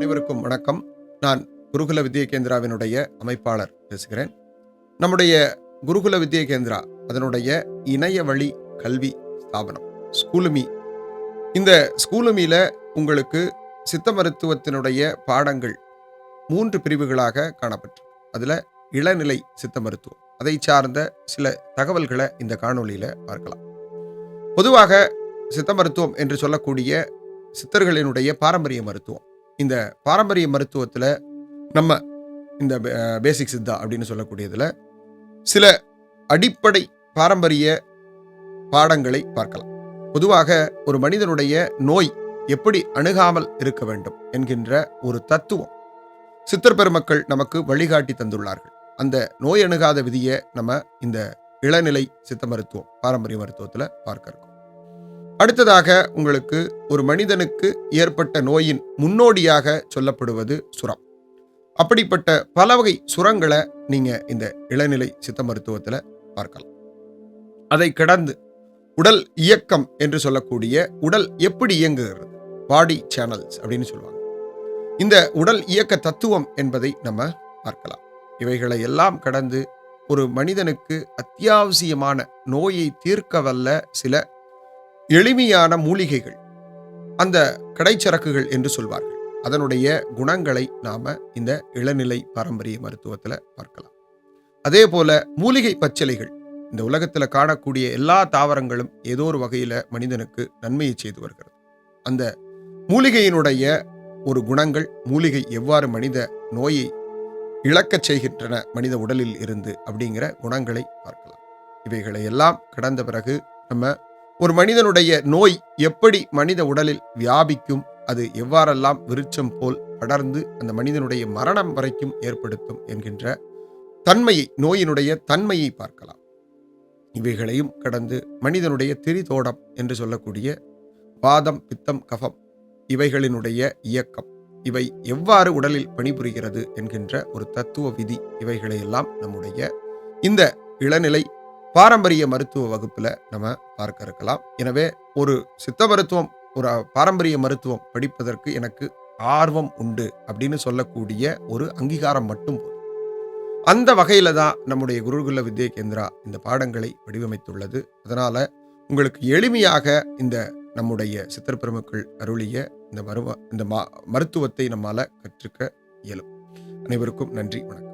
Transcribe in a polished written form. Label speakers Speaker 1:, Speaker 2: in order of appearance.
Speaker 1: அனைவருக்கும் வணக்கம். நான் குருகுல வித்யா கேந்திராவினுடைய அமைப்பாளர் பேசுகிறேன். நம்முடைய குருகுல வித்யா கேந்திரா அதனுடைய இணைய வழி கல்வி ஸ்தாபனம் ஸ்கூலுமி. இந்த ஸ்கூலுமியில உங்களுக்கு சித்த மருத்துவத்தினுடைய பாடங்கள் 3 பிரிவுகளாக காணப்பட்டிருக்கு. அதுல இளநிலை சித்த மருத்துவம், அதை சார்ந்த சில தகவல்களை இந்த காணொளியில பார்க்கலாம். பொதுவாக சித்த மருத்துவம் என்று சொல்லக்கூடிய சித்தர்களினுடைய பாரம்பரிய மருத்துவம். இந்த பாரம்பரிய மருத்துவத்துல நம்ம இந்த பேசிக் சித்தா அப்படின்னு சொல்லக்கூடியதுல சில அடிப்படை பாரம்பரிய பாடங்களை பார்க்கலாம். பொதுவாக ஒரு மனிதனுடைய நோய் எப்படி அணுகாமல் இருக்க வேண்டும் என்கின்ற ஒரு தத்துவம் சித்தர் பெருமக்கள் நமக்கு வழிகாட்டி தந்துள்ளார்கள். அந்த நோய் அணுகாத விதியை நம்ம இந்த இளநிலை சித்த மருத்துவம் பாரம்பரிய மருத்துவத்துல பார்க்க இருக்கோம். அடுத்ததாக உங்களுக்கு ஒரு மனிதனுக்கு ஏற்பட்ட நோயின் முன்னோடியாக சொல்லப்படுவது சுரம். அப்படிப்பட்ட பல வகை சுரங்களை நீங்க இந்த இளநிலை சித்த மருத்துவத்துல பார்க்கலாம். அதை கடந்து உடல் இயக்கம் என்று சொல்லக்கூடிய உடல் எப்படி இயங்குகிறது, பாடி சேனல்ஸ் அப்படின்னு சொல்லுவாங்க. இந்த உடல் இயக்க தத்துவம் என்பதை நம்ம பார்க்கலாம். இவைகளை எல்லாம் கடந்து ஒரு மனிதனுக்கு அத்தியாவசியமான நோயை தீர்க்க வல்ல சில எளிமையான மூலிகைகள், அந்த கடைச்சரக்குகள் என்று சொல்வார்கள், அதனுடைய குணங்களை நாம இந்த இளநிலை பாரம்பரிய மருத்துவத்துல பார்க்கலாம். அதே போல மூலிகை பச்சிலைகள், இந்த உலகத்துல காணக்கூடிய எல்லா தாவரங்களும் ஏதோ ஒரு வகையில மனிதனுக்கு நன்மையை செய்து வருகிறது. அந்த மூலிகையினுடைய ஒரு குணங்கள், மூலிகை எவ்வாறு மனித நோயை இழக்கச் செய்கின்றன மனித உடலில் இருந்து அப்படிங்கிற குணங்களை பார்க்கலாம். இவைகளை எல்லாம் கடந்த பிறகு நம்ம ஒரு மனிதனுடைய நோய் எப்படி மனித உடலில் வியாபிக்கும், அது எவ்வாறெல்லாம் விருட்சம் போல் படர்ந்து அந்த மனிதனுடைய மரணம் வரைக்கும் ஏற்படுத்தும் என்கின்ற தன்மையை, நோயினுடைய தன்மையை பார்க்கலாம். இவைகளையும் கடந்து மனிதனுடைய திரிதோடம் என்று சொல்லக்கூடிய வாதம், பித்தம், கஃபம் இவைகளினுடைய இயக்கம், இவை எவ்வாறு உடலில் பணிபுரிகிறது என்கின்ற ஒரு தத்துவ விதி, இவைகளையெல்லாம் நம்முடைய இந்த இளநிலை பாரம்பரிய மருத்துவ வகுப்புல நம்ம பார்க்க இருக்கலாம். எனவே ஒரு சித்த மருத்துவம், ஒரு பாரம்பரிய மருத்துவம் படிப்பதற்கு எனக்கு ஆர்வம் உண்டு அப்படின்னு சொல்லக்கூடிய ஒரு அங்கீகாரம் மட்டும் போதும். அந்த வகையில தான் நம்முடைய குருகுல வித்யா கேந்திரா இந்த பாடங்களை வடிவமைத்துள்ளது. அதனால உங்களுக்கு எளிமையாக இந்த நம்முடைய சித்தர் பெருமக்கள் அருளிய இந்த மருத்துவத்தை நம்மால கற்றுக்க இயலும். அனைவருக்கும் நன்றி, வணக்கம்.